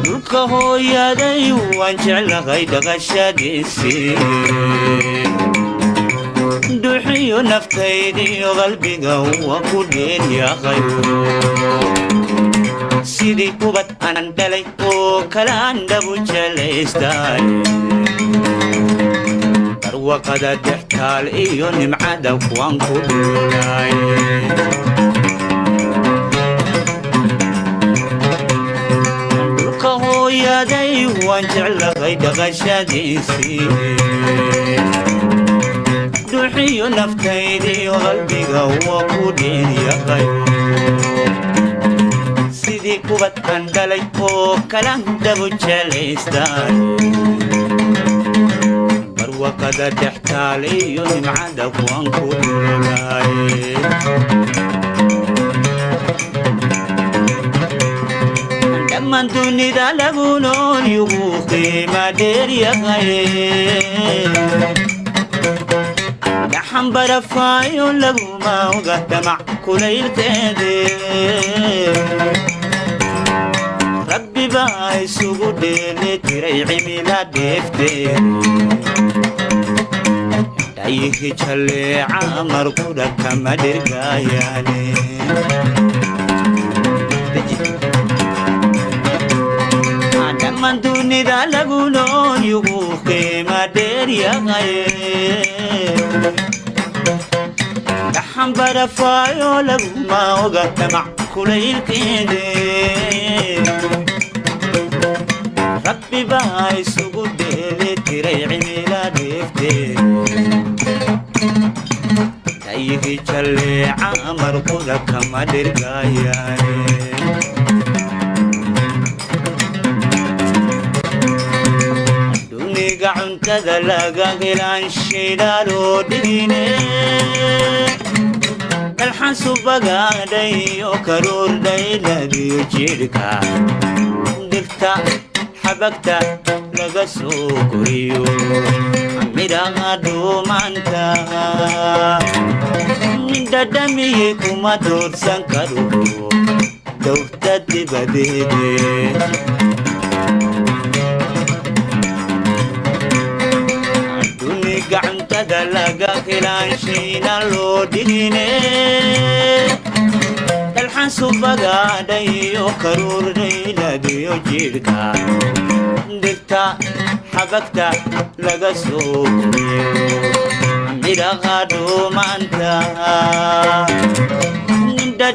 dhulka hooyaday waan jeclahay dhaqashadiisii duxiyo naftaydiyo qalbiga waa ku dheeryahay sidii kubad aanan dhalay oo kale aan dhabu jelaystay barwaqada dhextaal iyo nimcada kuwaan ku dhulay dhulka hooyaday waan jeclahay dhaqashadiisii duxiyo naftaydiyo qalbiga waa ku dheeryahay sidii kubad aan dhalay oo kale aan dhabu jelaystay barwaqada dhextaal iyo nimcada kuwaan ku dhulay dhammaan dunida lagu nool yugu qiima dheeryahay dhaxan barafaayo laguma oga damac kulaylkeede rabbi baa isugu dheeli tiray cimila dheefteed dhayihi jalleeca markudha kama dhirgaayaane dhammaan dunida lagu nool yugu qiima dheeryahay dhaxan barafaayo laguma oga damac kulaylkeede rabbi baa isugu dheeli tiray cimila dheefteed dhayihi jalleeca markudha kama dhirgaayaane duniga cuntada laga helaan shidaaloo dhigine dalxan subagaadhay oo karuurdhay labiyo jidhka dhirta xabagta laga soo koriyo midhaha dhuumanta dhadhamiyey kuma doorsan karo dowta dibadeede duniga cuntada laga helaan shayna loo dhigine dalxan subagaadhay oo karuurdhay labiyo jidhka dhirta xabagta laga soo koriyo midhaha dhuumanta